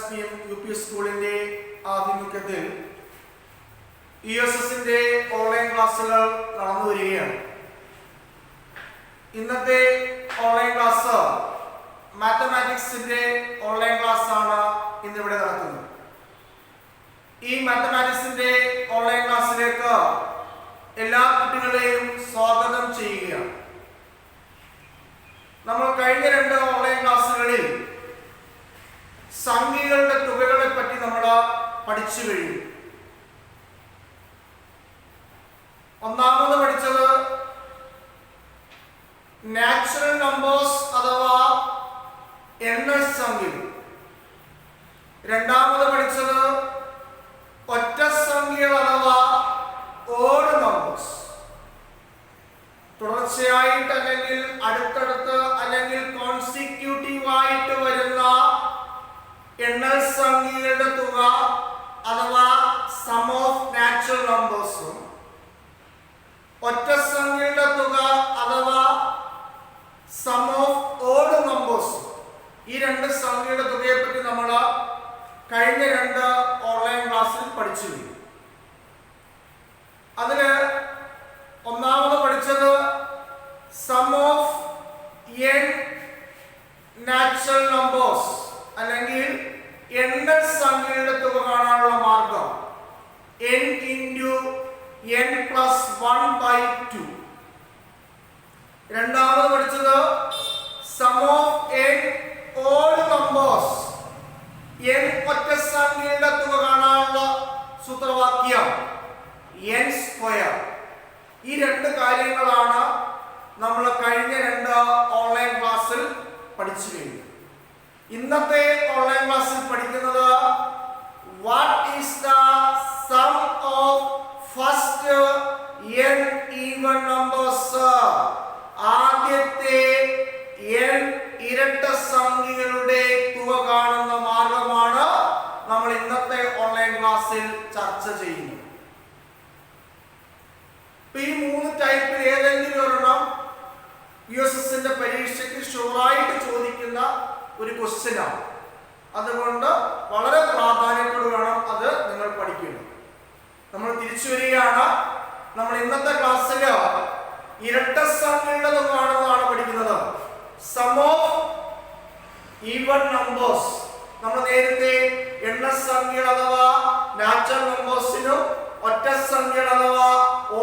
SPM UP സ്കൂളിന്റെ ആഭിമുഖ്യത്തിൽ ESSന്റെ online ക്ലാസ്സുകൾ നടന്നു വരികയാണ്. ഇന്നത്തെ ഓൺലൈൻ ക്ലാസ് മാത്തമാറ്റിക്സിന്റെ ഓൺലൈൻ ക്ലാസ് ആണ് ഇന്നിവിടെ നടത്തുന്നത്. ഈ മാത്തമാറ്റിക്സിന്റെ ഓൺലൈൻ ക്ലാസ്സിലേക്ക് എല്ലാ കുട്ടികളെയും സ്വാഗതം ചെയ്യുകയാണ്. നമ്മൾ കഴിഞ്ഞ 2 ഓൺലൈൻ ക്ലാസ്സുകളിൽ സംഖ്യകളുടെ തുകകളെ പറ്റി നമ്മൾ പഠിച്ചു കഴിഞ്ഞു. ഒന്നാമത് പഠിച്ചത് നാച്ചുറൽ നമ്പേഴ്സ് അഥവാ എണ്ണസംഖ്യകൾ. രണ്ടാമത് പഠിച്ചത് ഒറ്റ സംഖ്യകൾ അഥവാ ഓഡ് നമ്പേഴ്സ്. തുടർച്ചയായിട്ട് അല്ലെങ്കിൽ അടുത്തടുത്ത് അല്ലെങ്കിൽ കോൺസിക്യൂട്ടീവ് ആയിട്ട് വരുന്ന എണ്ണസംഖ്യകളുടെ തുക അഥവാ സം ഓഫ് നാച്ചുറൽ നമ്പേഴ്സും ഒറ്റ സംഖ്യയുടെ തുക അഥവാ സം ഓഫ് ഓഡ് നമ്പേഴ്സും, ഈ 2 സംഖ്യയുടെ തുകയെ പറ്റി നമ്മൾ കഴിഞ്ഞ 2 ഓൺലൈൻ ക്ലാസ്സിൽ പഠിച്ചു. അതില് ഒന്നാമത് പഠിച്ചത് sum of n natural numbers അല്ലെങ്കിൽ എണ്ണസംഖ്യയുടെ തുക കാണാനുള്ള മാർഗം n into n plus 1/2. രണ്ടാമത് പഠിച്ചത് sum of n odd numbers, n ഒറ്റ സംഖ്യയുടെ തുക കാണാനുള്ള സൂത്രവാക്യം n സ്ക്വയർ. ഈ 2 കാര്യങ്ങളാണ് നമ്മൾ കഴിഞ്ഞ 2 ഓൺലൈൻ ക്ലാസ്സിൽ പഠിച്ചു കഴിഞ്ഞു. ഇന്നത്തെ ഓൺലൈൻ ക്ലാസ്സിൽ പഠിക്കുന്നത് what is the sum of first n even numbers. ആദ്യത്തെ n ഇരട്ട സംഖ്യകളുടെ തുക കാണുന്ന മാർഗമാണ് നമ്മൾ ഇന്നത്തെ ഓൺലൈൻ ക്ലാസ്സിൽ ചർച്ച ചെയ്യുന്നത്. ഈ 3 ടൈപ്പിൽ ഏതെങ്കിലും ഒരെണ്ണം USSന്റെ പരീക്ഷയ്ക്ക് ഷുവറായിട്ട് ചോദിക്കുന്ന ഒരു ക്വസ്റ്റ്യൻ ആണ്. അതുകൊണ്ട് വളരെ പ്രാധാന്യത്തോടെ വേണം അത് നിങ്ങൾ പഠിക്കണം. നമ്മൾ തിരിച്ചു വരികയാണ്. നമ്മൾ ഇന്നത്തെ ക്ലാസ്സിൽ ഇരട്ട സംഖ്യകളുടെ തുക കാണുന്നതാണ് പഠിക്കുന്നത്. Sum of even numbers. നമ്മൾ നേരത്തെ എണ്ണസംഖ്യകൾ അഥവാ നാച്ചുറൽ നമ്പേഴ്സിനും ഒറ്റ സംഖ്യകൾ അഥവാ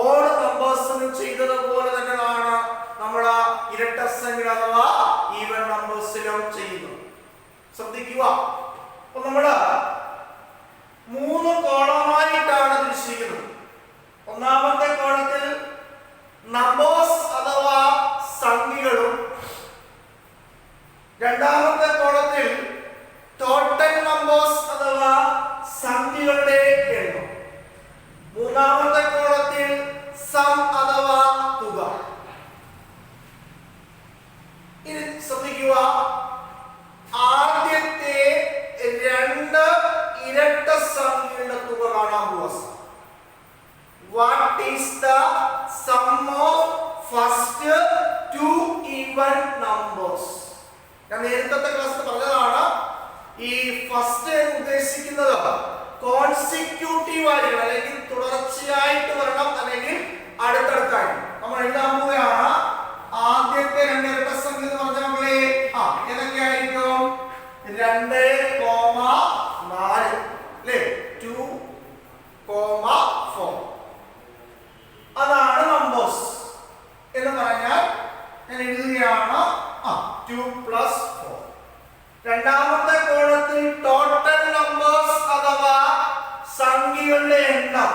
ഓഡ് നമ്പേഴ്സിനും ചെയ്തതുപോലെ തന്നെയാണ് നമ്മൾ ഇരട്ട സംഖ്യകൾ അഥവാ ഈവൻ നമ്പേഴ്സിലും ചെയ്യുന്നത്. ശ്രദ്ധിക്കുക. അപ്പോൾ നമ്മൾ 3 കോളമായിട്ടാണ് തിരിച്ചിരിക്കുന്നത്. ഒന്നാമത്തെ കോളത്തിൽ നമ്പേഴ്സ് അഥവാ സംഖ്യകളും, രണ്ടാമത്തെ കോളത്തിൽ ടോട്ടൽ നമ്പേഴ്സ് അഥവാ സംഖ്യകളുടെ എണ്ണം, മൂന്നാമത്തെ കോളത്തിൽ സം അഥവാ തുക. ഇനി ശ്രദ്ധിക്കുക. ആദ്യത്തെ 2 ഇരട്ട സംഖ്യകളുടെ തുക കാണാൻ പോവാ. What is the sum of first 2 even numbers. ഞാൻ നേരത്തെ ക്ലാസ്സിൽ പറഞ്ഞതാണ്, ഈ ഫസ്റ്റ് ഉദ്ദേശിക്കുന്നത് കോൺസിക്യൂട്ടീവ് ആയിരിക്കണം, അല്ലെങ്കിൽ തുടർച്ചയായിട്ട് വരണം, അല്ലെങ്കിൽ അടുത്തടുത്തായി. നമ്മൾ എഴുതാൻ പോവുകയാണ്. ആദ്യത്തെ 2 ഇരട്ട സംഖ്യ എന്ന് പറഞ്ഞാൽ നമ്മളെ ഏതൊക്കെയായിരിക്കും? 2,4 അല്ലേ, 2,4. അതാണ് നമ്പേഴ്സ് എന്ന് പറഞ്ഞാൽ ഞാൻ എഴുതുകയാണ് 2 + 4. രണ്ടാമത്തെ കോളത്തിൽ ടോട്ടൽ നമ്പേഴ്സ് അഥവാ സംഖ്യകളുടെ എണ്ണം.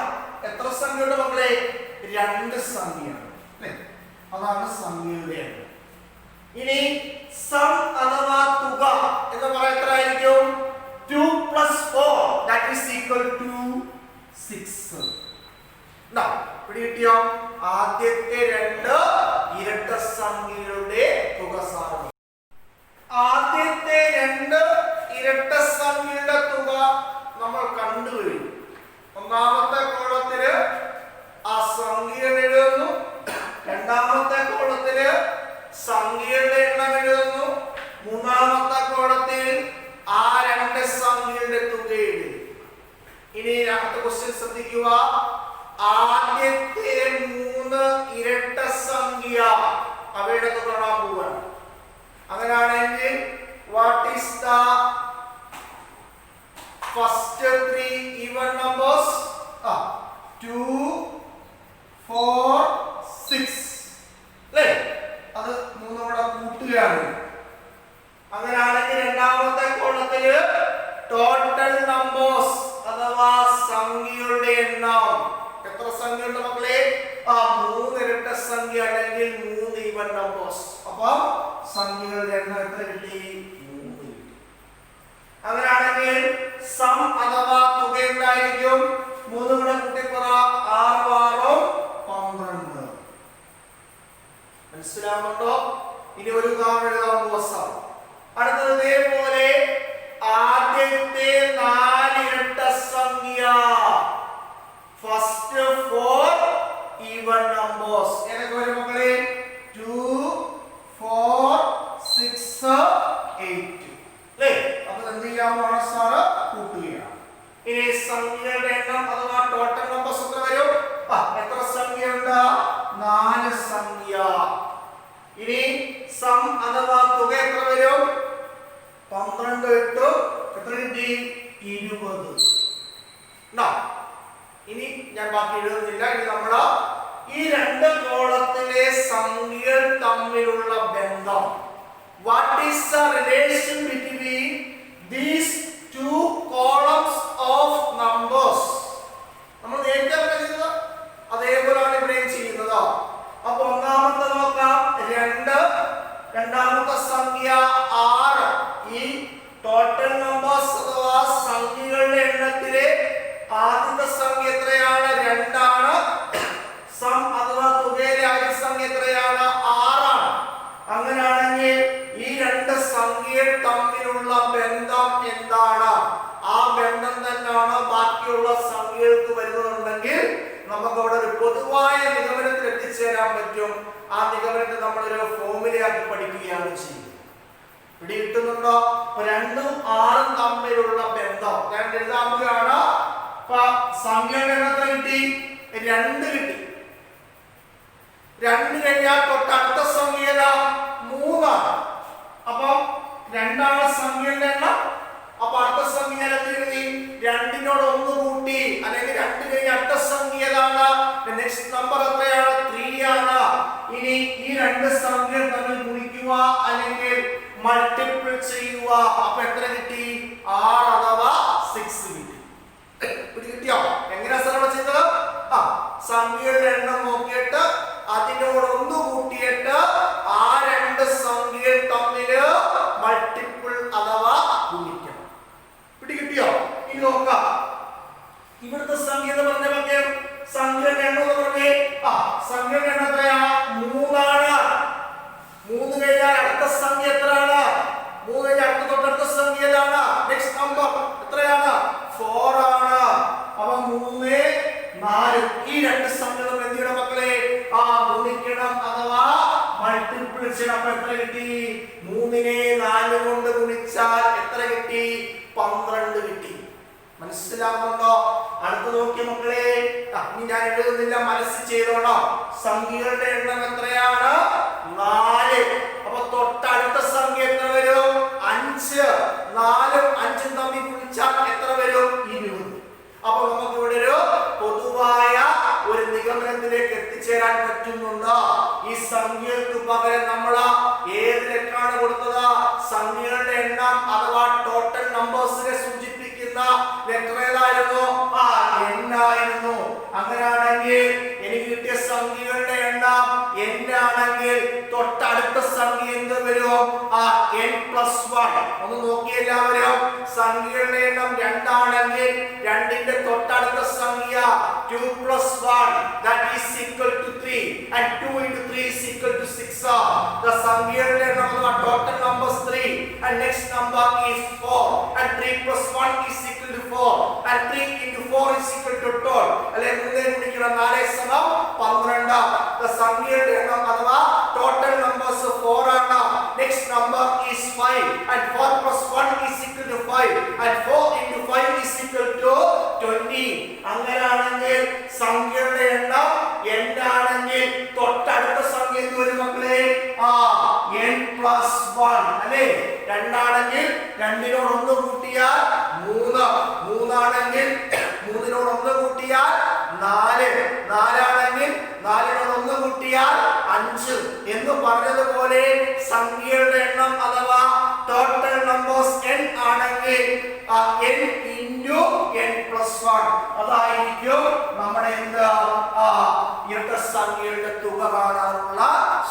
എത്ര സംഖ്യയുടെ മക്കളെ? 2 സംഖ്യയാണ് അല്ലേ, അതാണ് സംഖ്യയുടെ എണ്ണം. ഇനി സം അഥവാ തുക എന്ന് പറയാൻ എത്ര ആയിരിക്കും? 2 + 4 that is equal to 6. പിടികിട്ടിയോ? ആദ്യത്തെ 2 ഇരട്ട സംഖ്യകളുടെ തുക സാധനം. ആദ്യത്തെ 2 ഇരട്ട സംഖ്യയുടെ തുക നമ്മൾ കണ്ടു കഴിഞ്ഞു. ഒന്നാമത്തെ കോളത്തില് ആ സംഖ്യ എഴുതുന്നു, രണ്ടാമത്തെ കോളത്തില് സംഖ്യയുടെ എണ്ണം എഴുതുന്നു, മൂന്നാമത്തെ കോളത്തിൽ ആ 2 സംഖ്യയുടെ ശ്രദ്ധിക്കുക. ആദ്യത്തെ 3 ഇരട്ട സംഖ്യ അവയുടെ തുക കാണാൻ പോവുകയാണ്. അങ്ങനെയാണെങ്കിൽ what is the first 3 even numbers? 2 4 6 അല്ലേ? അത് 3 കൂടെ കൂട്ടുകയാണ്. അങ്ങനെയാണെങ്കിൽ രണ്ടാമത്തെ കോളത്തില് ടോട്ടൽ നമ്പേഴ്സ് അഥവാ സംഖ്യകളുടെ എണ്ണം എത്ര സംഖ്യയുണ്ട് മക്കളെ? 3 ഇരട്ട സംഖ്യ അല്ലെങ്കിൽ 3 ഈവൻ നമ്പേഴ്സ്. അപ്പോൾ സംഖ്യകളുടെ എണ്ണം എത്ര കിട്ടി? 3 കിട്ടി. അങ്ങനെയാണെങ്കിൽ സം അഥവാ തുക എന്തായിരിക്കും? 3 കൂടെ കൂട്ടിപ്പറ 6 6 12. മനസ്സിലാവുന്നുണ്ടോ? ഇനി ഒരു ഉദാഹരണം എഴുതാൻ പോവാം. അടുത്തത് ഇതേപോലെ ആദ്യത്തെ 4 ഇരട്ട സംഖ്യ ഫസ്റ്റ് 4 ഈവൻ നമ്പേഴ്സ് ഏതൊക്കെ വരും മക്കളെ? 2 4 6 8 അല്ലേ? അപ്പോൾ എന്ത് ചെയ്യാമെന്നാണ് സാറ്? കൂട്ടുകയാണ്. ഇനി സംഖ്യകളുടെ എണ്ണം അഥവാ ടോട്ടൽ നമ്പേഴ്സ് എത്ര വരും? എത്ര സംഖ്യയുണ്ട്? 4 സംഖ്യ. ഇനി സം അഥവാ തുക എത്ര വരും? 12 8 എത്ര കിട്ടി? 20. ഇനി ഞാൻ ബാക്കി എഴുതുന്നില്ല. ഇനി നമ്മൾ ഈ രണ്ട് കോളത്തിലെ സംഖ്യകൾ തമ്മിലുള്ള ബന്ധം, what is the relation between these two columns of numbers? നമ്മൾ നേരത്തെ പറഞ്ഞത് അതേപോലെയാണ് ഇവിടെയും ചെയ്യുന്നത്. അപ്പോൾ ഒന്നാമത്തെ നോക്കാം 2, രണ്ടാമത്തെ സംഖ്യ 6. ഈ ടോട്ടൽ നമ്പേഴ്സ് അഥവാ സംഖ്യകളുടെ എണ്ണത്തിലെ ആദ്യത്തെ സംഖ്യ എത്രയാണ്? 2 ആണ്. സം അഥവാ തുകയിലെ ആദ്യ സംഖ്യ എത്രയാണ്? 6 ആണ്. അങ്ങനെയാണെങ്കിൽ ഈ രണ്ട് സംഖ്യകൾ തമ്മിലുള്ള ബന്ധം എന്താണ്? ആ ബന്ധം തന്നെയാണ് ബാക്കിയുള്ള സംഖ്യകൾക്ക് വരുന്നുണ്ടെങ്കിൽ നമുക്ക് അവിടെ ഒരു പൊതുവായ നിഗമനത്തിൽ എത്തിച്ചേരാൻ പറ്റും. ആ നിഗമനത്തെ നമ്മളൊരു ഫോർമുലയാക്കി പഠിക്കുകയാണ് ചെയ്യുന്നത്. ഇവിടെ കിട്ടുന്നുണ്ടോ? 2 ഉം 6 ഉം തമ്മിലുള്ള ബന്ധം ഞാൻ എഴുതാവുകയാണ്. സംഖ്യയുടെ എണ്ണത്തിൽ കിട്ടി 2 കിട്ടി. 2 കഴിഞ്ഞാൽ തൊട്ടടുത്ത സംഖ്യ 3 ആണ്. അപ്പം 2 ആണ് സംഖ്യയുടെ എണ്ണം. അപ്പൊ അടുത്ത സംഖ്യ എഴുതി 2നോട് 1 കൂട്ടി, അല്ലെങ്കിൽ 2 കഴിഞ്ഞ അടുത്ത സംഖ്യ ഏതാണ്? നെക്സ്റ്റ് നമ്പർ എത്രയാണ്? 3 ആണ്. ഇനി ഈ രണ്ട് സംഖ്യകൾ തമ്മിൽ ഗുണിക്കുക അല്ലെങ്കിൽ മൾട്ടിപ്പിൾ ചെയ്യുക. അപ്പൊ എത്ര കിട്ടി? 6 അഥവാ 6 കിട്ടി. കിട്ടിയോ? എങ്ങനെ സർവ ചെയ്തത്? സംഖ്യയുടെ എണ്ണം നോക്കിയിട്ട് അതിനോട് 1 കൂട്ടിയിട്ട് ആ രണ്ട് സംഖ്യകൾ തമ്മിൽ മൾട്ടിപ്പിൾ അഥവാ ഗുണിക്കണം. കിട്ടിയോ? ഇനി നോക്കാം. ഇവിടുത്തെ സംഖ്യ എന്ന് പറഞ്ഞ വാക്യം സംഖ്യയുടെ എണ്ണം എന്ന് പറഞ്ഞേ സംഖ്യയുടെ എണ്ണം എത്രയാ? 3 ആണ്. 3 കഴിഞ്ഞാൽ അടുത്ത സംഖ്യ എത്രയാണ്? 3 കഴിഞ്ഞാൽ അടുത്ത തൊട്ടടുത്ത സംഖ്യ ഏതാണ്? നെക്സ്റ്റ് നമ്പർ എത്രയാണ്? 4 ആണ്. അപ്പൊ 3 4 ഈ രണ്ട് സംഖ്യകളും എന്ത് ചെയ്യണം മക്കളെ? ഗുണിക്കണം അഥവാ മൾട്ടിപ്പിൾ ചെയ്യണം. അപ്പൊ എത്ര കിട്ടി? 3നെ 4 കൊണ്ട് ഗുണിച്ചാൽ എത്ര കിട്ടി? 12 കിട്ടി. മനസ്സിലാവുന്നുണ്ടോ? അടുത്ത് നോക്കിയ മക്കളെ, ഇനി ഞാൻ എഴുതുന്നില്ല, മനസ്സിൽ ചെയ്തോണോ. സംഖ്യകളുടെ എണ്ണം എത്രയാണ്? 4. അപ്പൊ തൊട്ടടുത്ത സംഖ്യ എത്ര വരും? 5. 4ഉം 5ഉം തമ്മിൽ ഗുണിച്ചാൽ എത്ര വരും? 20. അപ്പൊ നമുക്ക് ഇവിടെ ഒരു പൊതുവായ ഒരു നിഗമനത്തിലേക്ക് എത്തിച്ചേരാൻ പറ്റുന്നുണ്ട്. ഈ സംഖ്യകൾക്ക് പകരം നമ്മൾ ഏത് ലെറ്ററാണ് കൊടുത്തത്? സംഖ്യകളുടെ എണ്ണം അഥവാ ടോട്ടൽ നമ്പേഴ്സിനെ സൂചിപ്പിക്കുന്ന ലെറ്റർ ഏതായിരുന്നു? n ആയിരുന്നു. അങ്ങനെയാണെങ്കിൽ എനിക്ക് കിട്ടിയ സംഖ്യകളുടെ എണ്ണം n ആണെങ്കിൽ തൊട്ടടുത്ത സംഖ്യ എന്ത് വരും? n+1. ഒന്ന് നോക്കി എല്ലാവരും. സംഖ്യകളുടെ എണ്ണം 2 ആണെങ്കിൽ 2ന്റെ തൊട്ടടുത്ത സംഖ്യ 2+1 that is equal to 3 and 2 into 3 is equal to 6. The സംഖ്യകളുടെ എണ്ണം അഥവാ total numbers 3 and next number is 4 and 3+1 is equal to 4 and 3 into 4 is equal to 12. അല്ലേ? 3 ഗുണിക്കണം 4 സമം 12. The സംഖ്യകളുടെ എണ്ണം അഥവാ ടോട്ടൽ നമ്പേഴ്സ് 4 ആണ്. Next number is 5 and 4+1 is equal to 5 and 4 into 5 is equal to 20. അങ്ങനെയാണെങ്കിൽ സംഖ്യയുടെ എണ്ണം n ആണെങ്കിൽ തൊട്ടടുത്ത സംഖ്യ എന്ത് വരും മക്കളെ? n+1 അല്ലേ? 2 ആണെങ്കിൽ 2നോട് 1 കൂട്ടിയാൽ 3, 3 ആണെങ്കിൽ 3നോട് 1 കൂട്ടിയാൽ 4, 4 ആണെങ്കിൽ 4നോട് 1 കൂട്ടിയാൽ 5 എന്ന് പറഞ്ഞതുപോലെ സംഖ്യയുടെ എണ്ണം അഥവാ ടോട്ടൽ നമ്പേഴ്സ് n ആണെങ്കിൽ n into n+1 അതായിരിക്കും നമ്മുടെ എന്ത് ഇരട്ട സംഖ്യയുടെ തുക കാണാനുള്ള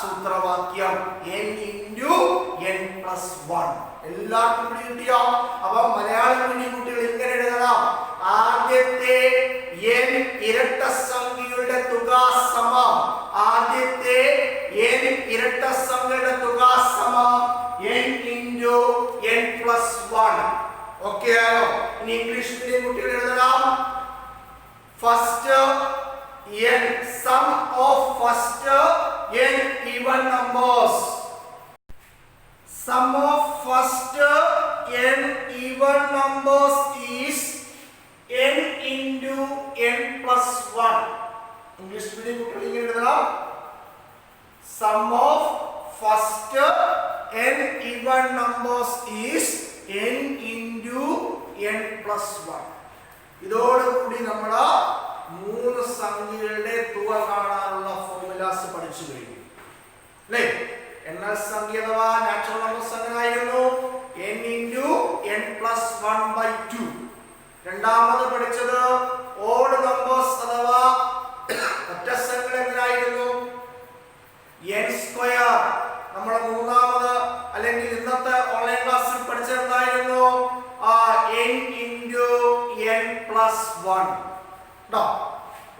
സൂത്രവാക്യം n into n+1. എല്ലാവർക്കും പിടികിട്ടിയോ? അപ്പൊ മലയാളം മീഡിയം കുട്ടികൾ ഇങ്ങനെ എഴുതണം: ആദ്യത്തെ n ഇരട്ട സംഖ്യയുടെ തുക സമം ആദ്യത്തെ n ഇരട്ട സംഖ്യയുടെ തുക സമം n into n+1. ഓക്കേ ആയോ? ഇനി ഇംഗ്ലീഷ് മീഡിയം കുട്ടികൾ എഴുതണം: first n sum of first n even numbers. Sum of first n even numbers is n into n+1. English medium കുട്ടികൾ ഇങ്ങനെ എഴുതണം: sum of first n even numbers is n into n+1. ഇതോടുകൂടി നമ്മൾ 3 സംഖ്യകളുടെ തുക കാണാനുള്ള ഫോർമുലാസ് പഠിച്ചു കഴിഞ്ഞു അല്ലേ? എന്നാൽ സംഖ്യ അഥവാ നാച്ചുറൽ നമ്പേഴ്സ് എങ്ങനെയായിരുന്നു? n into n+1/2. രണ്ടാമത് പഠിച്ചത് ഓഡ് നമ്പേഴ്സ് അഥവാ ഒറ്റ സംഖ്യകൾ എങ്ങനെയായിരുന്നു? n². നമ്മൾ മൂന്നാമത് അല്ലെങ്കിൽ ഇന്നത്തെ ഓൺലൈൻ ക്ലാസ്സിൽ പഠിച്ചത് എന്തായിരുന്നു? n into n+1.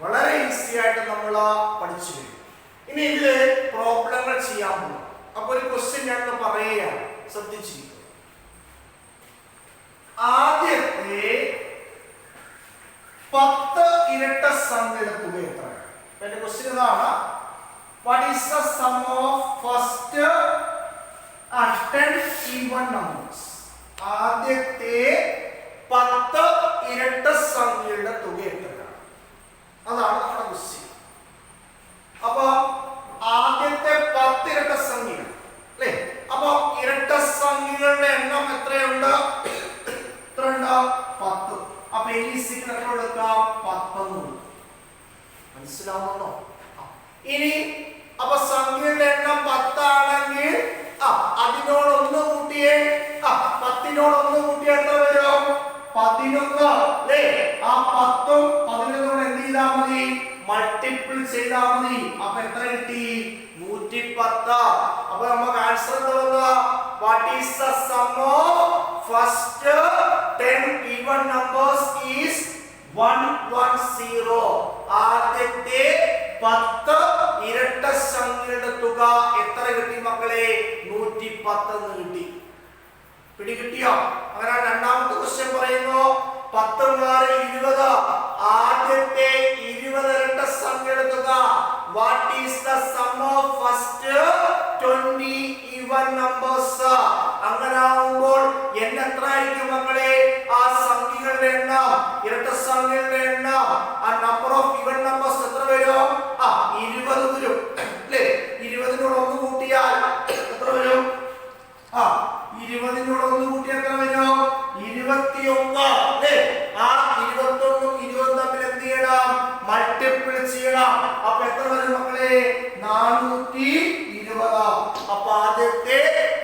വളരെ ഈസി ആയിട്ട് നമ്മൾ പഠിച്ചു കഴിഞ്ഞു. ഇനി ഇതില് പ്രോബ്ലങ്ങൾ ചെയ്യാൻ പോകും. അപ്പൊ ഒരു ക്വസ്റ്റ്യൻ ഞാൻ പറയുകയാണ്, ശ്രദ്ധിച്ചിരിക്കുക. ആദ്യത്തെ 10 ഇരട്ട സംഖ്യയുടെ തുക എത്രയാണ്? എന്റെ ക്വസ്റ്റ്യൻ ഇതാണ്: what is the sum of first 10 even numbers? ആദ്യത്തെ 10 ഇരട്ട സംഖ്യയുടെ തുക എത്രയാണ്? അതാണ് നമ്മുടെ ക്വസ്റ്റ്യൻ. അപ്പൊ ആദ്യത്തെ 10 ഇരട്ട സംഖ്യ അല്ലേ? അപ്പൊ ഇരട്ട സംഖ്യകളുടെ എണ്ണം എത്രയുണ്ട്? എത്രയുണ്ട്? 10. അപ്പൊ ഈ സീക്രട്ട് എടുക്കാം 10. മനസ്സിലാവുന്നുണ്ടോ? ഇനി അപ്പൊ സംഖ്യയുടെ എണ്ണം 10 ആണെങ്കിൽ അതിനോട് 1 കൂട്ടിയേ 10നോട് 1 കൂട്ടിയാൽ എത്ര വരും? 11 അല്ലേ? ആ 10ഉം 11നോട് എന്ത് ചെയ്താൽ മതി? മൾട്ടിപ്പിൾ ചെയ്താൽ മതി. അപ്പൊ എത്ര കിട്ടി? 110. അപ്പൊ നമുക്ക് ആൻസർ എന്താ വന്നത്? What is the sum of first 10 even numbers is 110. ആദ്യത്തെ 10 ഇരട്ട സംഖ്യയുടെ തുക എത്ര കിട്ടി മക്കളെ? 110 എന്ന് കിട്ടി. പിടികിട്ടിയോ? അങ്ങനെ രണ്ടാമത്തെ ക്വസ്റ്റ്യൻ പറയുന്നു: 10 + 20. ആദ്യത്തെ 20 ഇരട്ട സംഖ്യയുടെ തുക. What is the sum of first 20 even numbers? അങ്ങനെ ആവുമ്പോൾ n എത്ര ആയിരിക്കും മക്കളെ? ആ സംഖ്യകളുടെ എണ്ണം, ഇരട്ട സംഖ്യകളുടെ എണ്ണം, ആ നമ്പർ ഓഫ് ഈവൻ നമ്പേഴ്സ് എത്ര വരും? 20 വരും അല്ലേ? 20നോട് 1 കൂട്ടിയാൽ എത്ര വരും? 20നോട് 1 കൂട്ടിയാൽ എത്ര വരും? 21 അല്ലേ? ആ 21ഉം 20ഉം തമ്മിൽ എന്ത് ചെയ്യണം? മൾട്ടിപ്പിൾ ചെയ്യണം. അപ്പൊ എത്ര വരും മക്കളെ? 420. അപ്പൊ ആദ്യത്തെ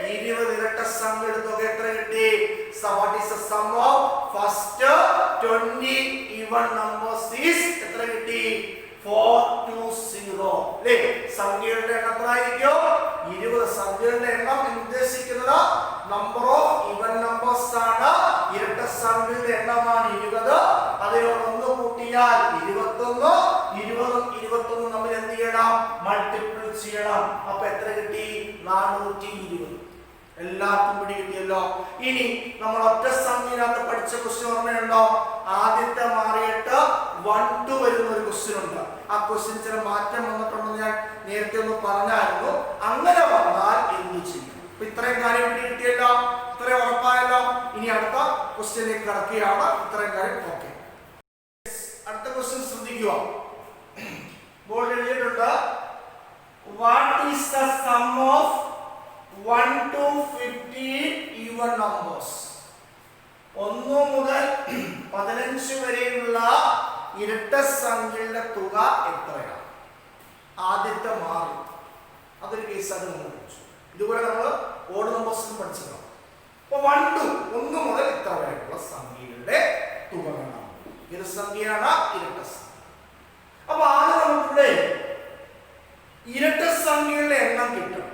20 ഇരട്ട സംഖ്യയുടെ തുക എത്ര കിട്ടി? What is the sum of first 20 even numbers is എത്ര കിട്ടി? 420 അല്ലേ? സംഖ്യയുടെ എണ്ണം എത്രയായിരിക്കും? 20. സംഖ്യയുടെ എണ്ണം എന്ന് ഉദ്ദേശിക്കുന്നത് നമ്പർ ഓഫ് ഈവൻ നമ്പേഴ്സ് ആണ്. ഇരട്ട സംഖ്യയുടെ എണ്ണമാണ് 20. അതിനോട് 1 കൂട്ടിയാൽ 21. 20ഉം 21ഉം തമ്മിൽ എന്ത് ചെയ്യണം? മൾട്ടിപ്പിൾ ചെയ്യണം. അപ്പൊ എത്ര കിട്ടി? 420. എല്ലാവർക്കും പിടി കിട്ടിയല്ലോ. ഇനി നമ്മൾ ഒറ്റ സംഖ്യയിനകത്ത് പഠിച്ച ക്വസ്റ്റ്യൻ ഓർമ്മയുണ്ടോ? ആദ്യത്തെ മാറിയിട്ട് 1 to വരുന്ന ഒരു ക്വസ്റ്റ്യൻ ഉണ്ട്. ആ ക്വസ്റ്റ്യൻ ചില മാറ്റം വന്നിട്ടുണ്ടെന്ന് ഞാൻ നേരത്തെ ഒന്ന് പറഞ്ഞായിരുന്നു. അങ്ങനെ വന്നാൽ എന്ത് ചെയ്യും? ഇത്രയും കാര്യം പിടി കിട്ടിയല്ലോ, ഇത്രയും ഉറപ്പായല്ലോ. ഇനി അടുത്ത ക്വസ്റ്റ്യനിലേക്ക് കടക്കുകയാണ്. ഇത്രയും കാര്യം ഓക്കെ. ശ്രദ്ധിക്കുക. ബോർഡ് എഴുതിയിട്ടുണ്ട് what is the sum of 1 to 15 even numbers. 1 മുതൽ 15 വരെയുള്ള ഇരട്ട സംഖ്യകളുടെ തുക എത്രയാണ്? ആദ്യത്തെ മാറി അതൊരു കേസാണ് നമ്മൾ പഠിച്ചു. ഇതുപോലെ നമ്മൾ ഓഡ് നമ്പേഴ്സിൽ പഠിച്ചതാണ്. അപ്പോൾ 1 മുതൽ ഇത്ര വരെയുള്ള സംഖ്യകളുടെ തുക കാണാം. ഇത് സംഖ്യയാണ് ഇരട്ട സംഖ്യ. അപ്പൊ ആദ്യം നമുക്കിവിടെ ഇരട്ട സംഖ്യകളുടെ എണ്ണം കിട്ടണം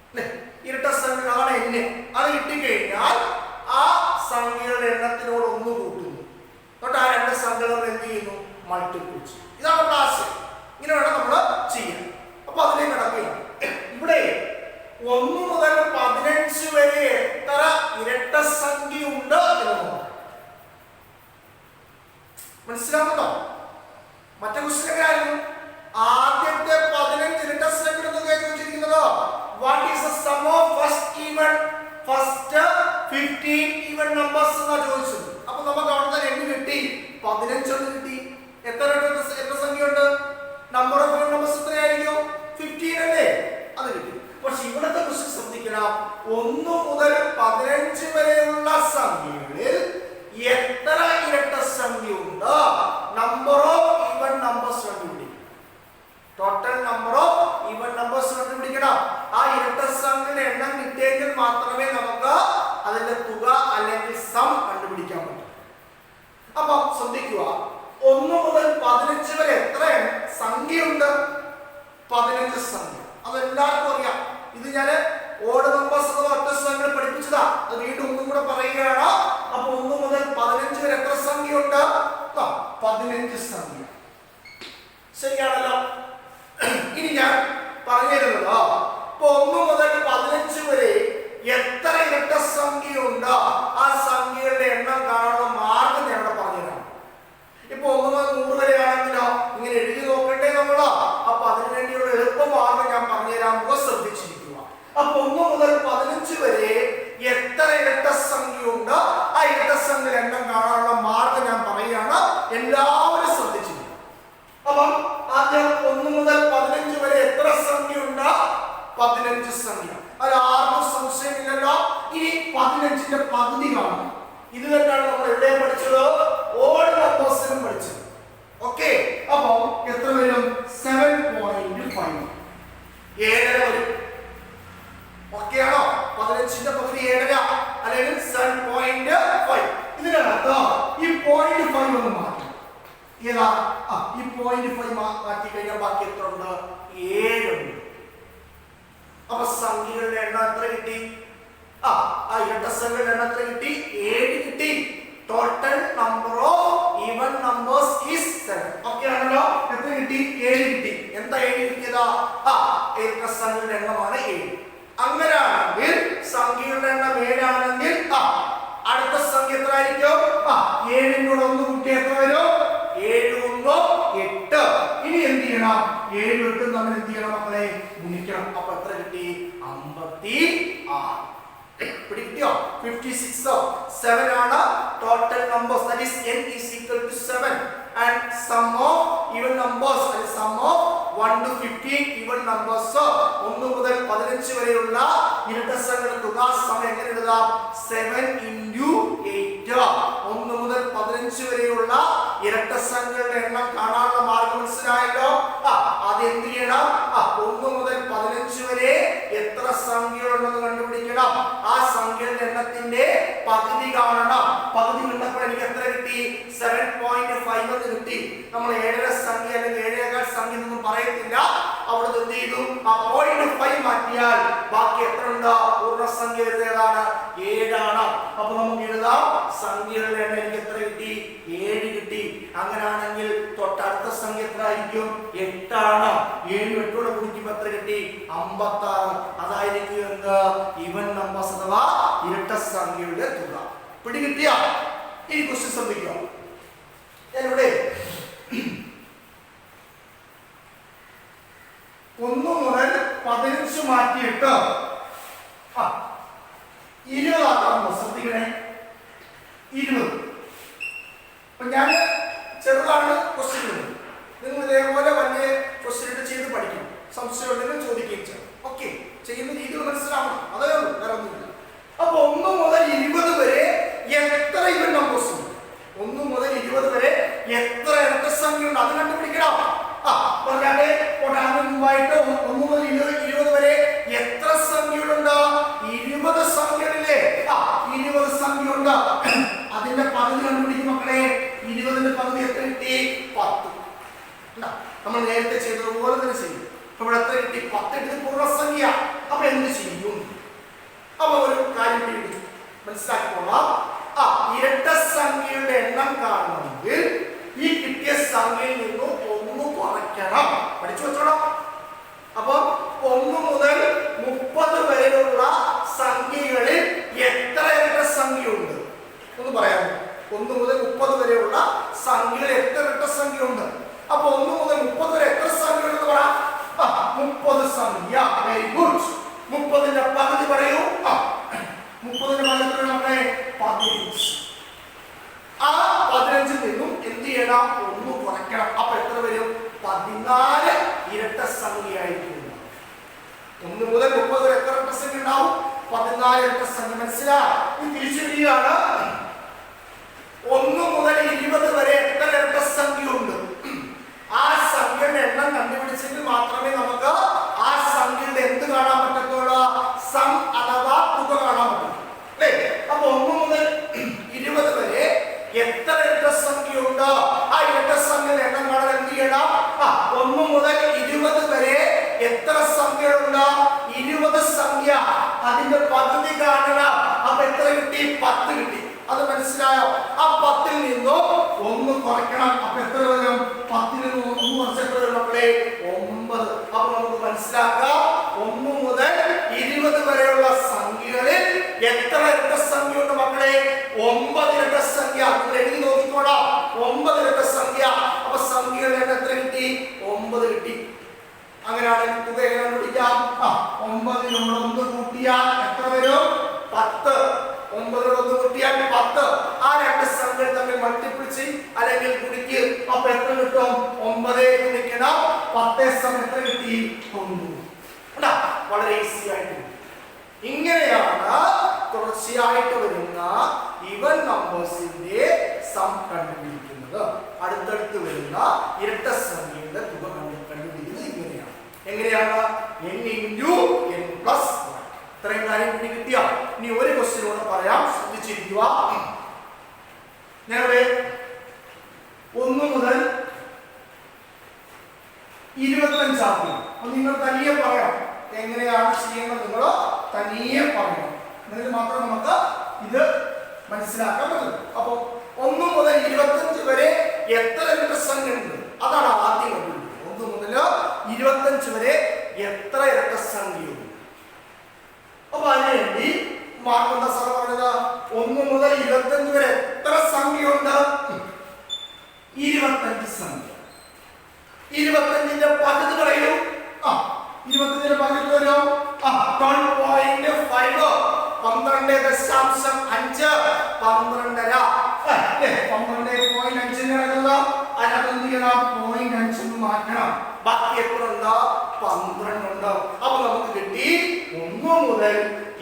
അല്ലെ? ഇരട്ട സംഖ്യകളാണ് എണ്ണം. അത് കിട്ടിക്കഴിഞ്ഞാൽ ആ സംഖ്യകളുടെ എണ്ണത്തിനോട് 1 കൂട്ടുന്നു. എന്നിട്ട് ആ രണ്ട് സംഖ്യകൾ എന്ത് ചെയ്യുന്നു? മൾട്ടിപ്പിൾ ചെയ്യും. ഇതാണ് ക്ലാസ്. ഇങ്ങനെ വേണം നമ്മൾ ചെയ്യാൻ. അപ്പൊ അതിലേക്ക് നടക്കുകയാണ്. ഇവിടെ 1 മുതൽ 15 വരെ എത്ര ഇരട്ട സംഖ്യ ഉണ്ട് എന്ന് നോക്കാം. മനസ്സിലാവുന്നുണ്ടോ? മറ്റേ ക്വസ്റ്റ്യൻ ആയിരുന്നു ആദ്യത്തെ 15 ഇരട്ട സംഖ്യ ചോദിച്ചിരിക്കുന്നത്. What is the sum of first 15 even numbers എന്നാ ചോദിച്ചത്. അപ്പൊ നമുക്ക് അവിടുത്തെ എണ്ണി കിട്ടി 15 എന്ന് കിട്ടി. എത്ര സംഖ്യ ഉണ്ട്? നമ്പർ ഓഫ് ഈവൻ നമ്പേഴ്സ് എത്രയായിരിക്കും? 15 അല്ലേ? അത് കിട്ടി. പക്ഷെ ഇവിടുത്തെ ക്വസ്റ്റ്യൻ ശ്രദ്ധിക്കണം. 1 മുതൽ 15 വരെയുള്ള സംഖ്യകളിൽ എത്ര ഇരട്ട സംഖ്യ ഉണ്ട്? നമ്പർ ഓഫ് ഈവൻ നമ്പേഴ്സ് കണ്ടുപിടിക്കണം. Total number of even numbers കണ്ടുപിടിക്കണം. ആ ഇരട്ട സംഖ്യയുടെ എണ്ണം കിട്ടിയെങ്കിൽ മാത്രമേ നമുക്ക് അതിന്റെ തുക അല്ലെങ്കിൽ സം കണ്ടുപിടിക്കാൻ പറ്റൂ. അപ്പൊ ശ്രദ്ധിക്കുക. 1 മുതൽ 15 വരെ എത്ര സംഖ്യയുണ്ട്? 15 സംഖ്യ. അതെല്ലാവർക്കും അറിയാം. ഇത് ഞാൻ ഓഡ് നമ്പേഴ്സ് അഥവാ ഒറ്റ സംഖ്യ പഠിപ്പിച്ചതാ. അത് വീണ്ടും ഒന്നും കൂടെ പറയുകയാണ്. അപ്പൊ 1 മുതൽ 15 വരെ എത്ര സംഖ്യയുണ്ട്? 15 സംഖ്യ. ശരിയാണല്ലോ. ഇനി ഞാൻ പറഞ്ഞു തരുന്നത് ഇപ്പൊ 1 മുതൽ 15 വരെ എത്ര ഇരട്ട സംഖ്യയുണ്ട്? ആ സംഖ്യയുടെ എണ്ണം കാണാനുള്ള മാർഗം ഞാൻ ഇവിടെ പറഞ്ഞുതരാം. ഇപ്പൊ 1 മുതൽ 100 വരെ ആണെങ്കിലോ ഇങ്ങനെ എഴുതി നോക്കട്ടെ നമ്മള്. അപ്പൊ അതിനു വേണ്ടിയുള്ള എളുപ്പമാർഗം ഞാൻ പറഞ്ഞുതരാം. ശ്രദ്ധിച്ചിരിക്കുക. അപ്പൊ 1 മുതൽ 15 വരെ എത്ര ഇരട്ട സംഖ്യയുണ്ട്? ആ ഇരട്ട സംഖ്യ എണ്ണം കാണാനുള്ള മാർഗം ഞാൻ പറയുകയാണ്. എല്ലാവരും ശ്രദ്ധിച്ചിരിക്കുക. അപ്പം ആദ്യം 1 മുതൽ 15 വരെ എത്ര സംഖ്യയുണ്ട്? 15 സംഖ്യ. അത് ആർക്കും സംശയമില്ലല്ലോ. ഇനി 15ന്റെ പകുതി കാണും. ഇത് തന്നെയാണ് നമ്മൾ എവിടെ പഠിച്ചത്? ഓഡ് നമ്പേഴ്സിലും പഠിച്ചത്. ഓക്കെ. അപ്പൊ എത്ര വരും? 7.5. 7 വരും. ഓക്കെ ആണോ? 15ന്റെ പകുതി 7 അല്ലെങ്കിൽ 7.5. ഇതിനകത്ത് ഈ 0.5 ഒന്ന് മാറ്റി. ഏതാ? ഈ 0.5 മാറ്റി കഴിഞ്ഞാൽ ബാക്കി എത്ര ഉണ്ട്? 7 ഉണ്ട്. അപ്പൊ സംഖ്യകളുടെ എണ്ണം എത്ര കിട്ടി? ആ ഇരട്ട സംഖ്യകളുടെ എണ്ണം എത്ര കിട്ടി? 7 കിട്ടി. Total number of even numbers is 7. Okay ആണല്ലോ? എത്ര കിട്ടി? 7 കിട്ടി. എന്താ 7 കിട്ടിയതാ? ഇരട്ട സംഖ്യകളുടെ എണ്ണമാണ് 7. അങ്ങനെയാണെങ്കിൽ സംഖ്യകളുടെ എണ്ണം 7 ആണെങ്കിൽ അടുത്ത സംഖ്യ എത്ര ആയിരിക്കും? 7 കൂടെ 1 കൂട്ടി എത്ര വരും? 7 1 8. ഇനി എന്ത് ചെയ്യണം? 7 8 നമ്മൾ എന്ത് ചെയ്യണം മക്കളെ? ഗുണിക്കണം. അപ്പൊ എത്ര കിട്ടി? 56. പിടികിട്ടിയോ? 56. 7 ആണ് total numbers. That is n is equal to 7. and sum of even numbers and sum of 1 to 15 even numbers. 1 മുതൽ 15 വരെയുള്ള ഇരട്ട സംഖ്യകളുടെ തുക സമം എങ്ങനെ എഴുതാം? 7 into 8. 1 മുതൽ 15 വരെയുള്ള ഇരട്ട സംഖ്യകളുടെ എണ്ണം കാണാനുള്ള മാർഗം മനസ്സിലായല്ലോ. അത് എന്ത് ചെയ്യണം? 1 മുതൽ 15 വരെ എത്ര സംഖ്യകളുണ്ടെന്ന് കണ്ടുപിടിക്കണം. ആ സംഖ്യകളുടെ എണ്ണത്തിന്റെ പകുതി കാണണം. പകുതി കണ്ടപ്പോൾ എനിക്ക് എത്ര കിട്ടി? 7.5 എന്ന് കിട്ടി. നമ്മൾ 7 സംഖ്യ അല്ലെങ്കിൽ 7 സംഖ്യ എന്നൊന്നും പറയത്തില്ല. അവിടെ എന്ത് ചെയ്തു? 0.5 മാറ്റിയാൽ ബാക്കി എത്ര ഉണ്ട്? പൂർണ്ണസംഖ്യ ഏതാണ്? 7 ആണ്. അപ്പൊ നമുക്ക് എഴുതാം സംഖ്യകളുടെ എണ്ണം എനിക്ക് എത്ര കിട്ടി? 7 കിട്ടി. അങ്ങനെയാണെങ്കിൽ തൊട്ടടുത്ത സംഖ്യ എത്ര ആയിരിക്കും? 8 ആണ്. 7 8 ഗുണിക്കുമ്പോൾ എത്ര കിട്ടി? 56. അതായിരിക്കും എന്ത്? ഈവൻ നമ്പേഴ്സ് അഥവാ ഇരട്ട സംഖ്യയുടെ തുക. പിടികിട്ടിയ? ഇനി ക്വസ്റ്റ്യൻ ശ്രദ്ധിക്കുക. ഞാനിവിടെ 1 മുതൽ 15 മാറ്റിയിട്ട് 20 ആക്കാം. ശ്രദ്ധിക്കണേ. 20. അപ്പൊ ഞാൻ ചെറുതാണ് ക്വസ്റ്റ്യൻ. നിങ്ങൾ ഇതേപോലെ വലിയ ക്വസ്റ്റ്യൻ ചെയ്ത് പഠിക്കണം. സംശയം ഉണ്ടെങ്കിൽ ചോദിക്കുകയും ചെയ്യണം. ഓക്കെ, ചെയ്യുന്ന രീതികൾ മനസ്സിലാവണം, അതേ ഉള്ളൂ, വേറെ ഒന്നുമില്ല. അപ്പൊ 1 മുതൽ 20 വരെ എത്ര ഇവൻ നമ്പേഴ്സ് ഉണ്ട്? 1 മുതൽ 20 വരെ എത്ര ഇരട്ട സംഖ്യ ഉണ്ട്? അത് കണ്ടുപിടിക്കണം. പറഞ്ഞാല് അതിന് മുമ്പായിട്ട് 1 മുതൽ 20 വരെ എത്ര സംഖ്യകളുണ്ട്? 20 സംഖ്യകളില്ലേ? 20 സംഖ്യയുണ്ട്. അതിന്റെ പകുതി കണ്ടുപിടിക്കും മക്കളെ. 20ന്റെ പകുതി എത്ര കിട്ടി? 10. നമ്മൾ നേരത്തെ ചെയ്തതുപോലെ തന്നെ ചെയ്യും. ഇവിടെ എത്ര കിട്ടി? 10. ഇത് പൂർണ്ണസംഖ്യ. അപ്പൊ എന്ത് ചെയ്യും? അപ്പൊ ഒരു കാര്യം മനസ്സിലാക്കിക്കോളാം. ഇരട്ട സംഖ്യയുടെ എണ്ണം കാണണമെങ്കിൽ ഈ കിട്ടിയ സംഖ്യയിൽ നിന്നും 1 കുറയ്ക്കണം. പഠിച്ചു വെച്ചോളാം. അപ്പൊ 1 മുതൽ 30 വരെയുള്ള സംഖ്യകളിൽ എത്ര ഇരട്ട സംഖ്യയുണ്ട് ഒന്ന് പറയാമോ? 1 മുതൽ 30 വരെയുള്ള സംഖ്യകളിൽ എത്ര ഇരട്ട സംഖ്യയുണ്ട്? അപ്പൊ 1 മുതൽ 30 വരെ എത്ര സംഖ്യയുണ്ടെന്ന് പറ. 30 സംഖ്യ. Very good. 30ന്റെ പകുതി പറയൂ. 30ന്റെ പകുതി നമ്മളെ 15. ആ 15ൽ നിന്നും എന്ത് ചെയ്യണം? 1 കുറയ്ക്കണം. അപ്പൊ എത്ര വരും? 14 ഇരട്ട സംഖ്യയായിരിക്കും. 1 മുതൽ 30 വരെ എത്ര ഇരട്ട സംഖ്യ ഉണ്ടാവും? 14 ഇരട്ട സംഖ്യ. മനസ്സിലായി? തിരിച്ചു വരികയാണ്. 1 മുതൽ 20 വരെ എത്ര ഇരട്ട സംഖ്യ ഉണ്ട്? ആ സംഖ്യയുടെ എണ്ണം കണ്ടുപിടിച്ചെങ്കിൽ മാത്രമേ നമുക്ക് ആ സംഖ്യയുടെ എന്ത് കാണാൻ പറ്റത്തുള്ളൂ? സം അഥവാ തുക കാണാൻ പറ്റും, അല്ലേ? അപ്പൊ 1 മുതൽ 20 വരെ എത്ര ഇരട്ട സംഖ്യയുണ്ട്? ആ ഇരട്ട സംഖ്യയുടെ എണ്ണം കാണാൻ എന്ത് ചെയ്യണം? 1 മുതൽ 20 വരെ എത്ര സംഖ്യകളുണ്ട്? 20 സംഖ്യ. അതിന്റെ പകുതി കാണണം. അപ്പൊ എത്ര കിട്ടി? 10 കിട്ടി. അത് മനസ്സിലായോ? ആ 10ൽ നിന്നും 1 കുറയ്ക്കണം. അപ്പൊ എത്ര വരും? 10ൽ നിന്ന് 1 കുറച്ച് എത്ര വരും മക്കളെ? 9. അപ്പൊ നമുക്ക് മനസ്സിലാക്കാം 1 മുതൽ 20 വരെയുള്ള സംഖ്യകളിൽ എത്ര ഇരട്ട സംഖ്യയുണ്ട് മക്കളെ? 9 ഇരട്ട സംഖ്യ. നിങ്ങൾ എഴുതി നോക്കിക്കോളാം. 9 ഇരട്ട സംഖ്യ. അപ്പൊ സംഖ്യകളുടെ എണ്ണം എത്ര കിട്ടി? 9 കിട്ടി. അങ്ങനെയാണെങ്കിൽ തുക എങ്ങനെ കണ്ടുപിടിക്കാം? 9 നമ്മൾ 1 കൂട്ടിയാൽ എത്ര വരും? 10. 9 1 കൂട്ടിയാൽ 10. ആ രണ്ട് സംഖ്യകൾ തമ്മിൽ മൾട്ടിപ്പിൾ ചെയ്യും അല്ലെങ്കിൽ ഗുണിക്ക്. അപ്പൊ എത്ര കിട്ടും? 9 ഗുണിക്കണം 10 സമയം എത്ര കിട്ടി? 90. വളരെ ഈസി ആയിട്ട്. ഇങ്ങനെയാണ് തുടർച്ചയായിട്ട് വരുന്ന ഈവൻ നമ്പേഴ്സിന്റെ സം കണ്ടുപിടിക്കുന്നത്. അടുത്തടുത്ത് വരുന്ന ഇരട്ട സംഖ്യയുടെ തുക കണ്ടുപിടിക്കുന്നത് ഇങ്ങനെയാണ്. എങ്ങനെയാണ്? n × n + 1. ഇത്രയും കാര്യം കൂടി കിട്ടിയോ? ഇനി ഒരു ക്വസ്റ്റ്യൻ കൂടെ പറയാം, ശ്രദ്ധിച്ചിരിക്കുക. ഞങ്ങളുടെ 1 മുതൽ 25 ആക്കും. നിങ്ങൾ തനിയെ പറയാം. എങ്ങനെയാണ് ചെയ്യുന്നത് നിങ്ങൾ തനിയെ പറയണം. എന്നിട്ട് മാത്രം നമുക്ക് ഇത് മനസ്സിലാക്കാൻ പറ്റും. അപ്പൊ 1 മുതൽ 25 വരെ എത്ര ഇരട്ട സംഖ്യ ഉണ്ട്? അതാണ് ആദ്യം കണ്ടുപിടിക്കുന്നത്. 1 മുതൽ 25 വരെ എത്ര ഇരട്ട സംഖ്യയുണ്ട്? അപ്പൊ അതിനുവേണ്ടി എന്താ സാർ പറഞ്ഞത്? 1 മുതൽ 25 വരെ എത്ര സംഖ്യയുണ്ട്? 25 സംഖ്യ. 25ന്റെ പകുതി പറയൂ. 25ന്റെ പകുതി വരും 12.5. 12.5 12.5 അല്ലേ? 12.5 കിടക്കുന്നത് അതിനകത്ത് എന്ത് ചെയ്യണം? 0.5 മാറ്റണം. ബാക്കി എത്ര ഉണ്ട്? 12 ഉണ്ട്. അപ്പൊ നമുക്ക് കിട്ടി 1 മുതൽ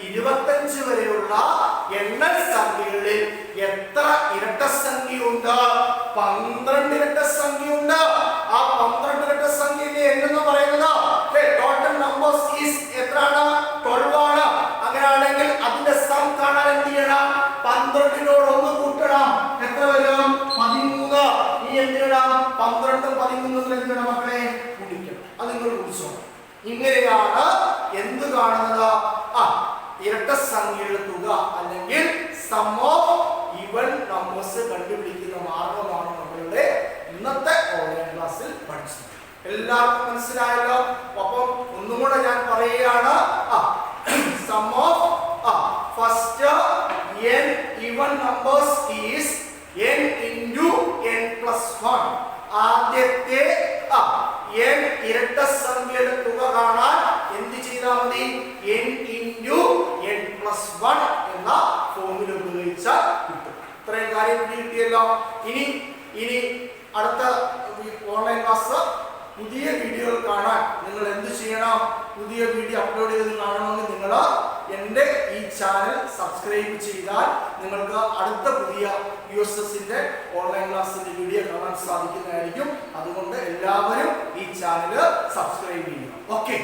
25 വരെയുള്ള എണ്ണൽ സംഖ്യകളിൽ എത്ര ഇരട്ട സംഖ്യയുണ്ട്? 12 ഇരട്ട സംഖ്യയുണ്ട്. ആ 12 ഇരട്ട സംഖ്യയിലെ എന്ന് പറയുന്നത് ടോട്ടൽ നമ്പേഴ്സ് ഈസ് എത്രയാണ്? 12 ആണ്. അങ്ങനെയാണെങ്കിൽ അതിന്റെ സം കാണാൻ എന്ത് ചെയ്യണം? 12നോട് 1 കൂട്ടണം. എത്ര വരും? 13. ഈ എന്തിനാണ് 12 13 എന്തിനാണ് മക്കളെ? ഗുണിക്കണം. അത് നിങ്ങൾ കുറിച്ചോ. ഇങ്ങനെയാണ് എന്ത് കാണുന്നത്? ഇരട്ട സംഖ്യയുടെ തുക അല്ലെങ്കിൽ സം ഓഫ് ഈവൻ നമ്പേഴ്സ് കണ്ടുപിടിക്കുന്ന മാർഗമാണ് നമ്മളുടെ ഇന്നത്തെ ഓൺലൈൻ ക്ലാസ്സിൽ പഠിച്ചത്. എല്ലാവർക്കും മനസ്സിലായല്ലോ? അപ്പം ഒന്നും കൂടെ ഞാൻ പറയുകയാണ്. Sum of first n even numbers is n × n + 1. ആദ്യത്തെ n ഇരട്ട സംഖ്യയുടെ തുക കാണാൻ എന്ത് ചെയ്താൽ മതി? n × n + 1 എന്ന ഫോർമുല ഉപയോഗിച്ചാൽ കിട്ടും. ഇത്രയും കാര്യം കിട്ടിയല്ലോ. ഇനി അടുത്ത ഓൺലൈൻ ക്ലാസ് പുതിയ വീഡിയോകൾ കാണാൻ നിങ്ങൾ എന്ത് ചെയ്യണം? പുതിയ വീഡിയോ അപ്ലോഡ് ചെയ്ത് കാണണമെങ്കിൽ നിങ്ങൾ എൻ്റെ ഈ ചാനൽ സബ്സ്ക്രൈബ് ചെയ്താൽ നിങ്ങൾക്ക് അടുത്ത പുതിയ USSന്റെ ഓൺലൈൻ ക്ലാസ്സിന്റെ വീഡിയോ കാണാൻ സാധിക്കുന്നതായിരിക്കും. അതുകൊണ്ട് എല്ലാവരും ഈ ചാനൽ സബ്സ്ക്രൈബ് ചെയ്യണം. ഓക്കെ.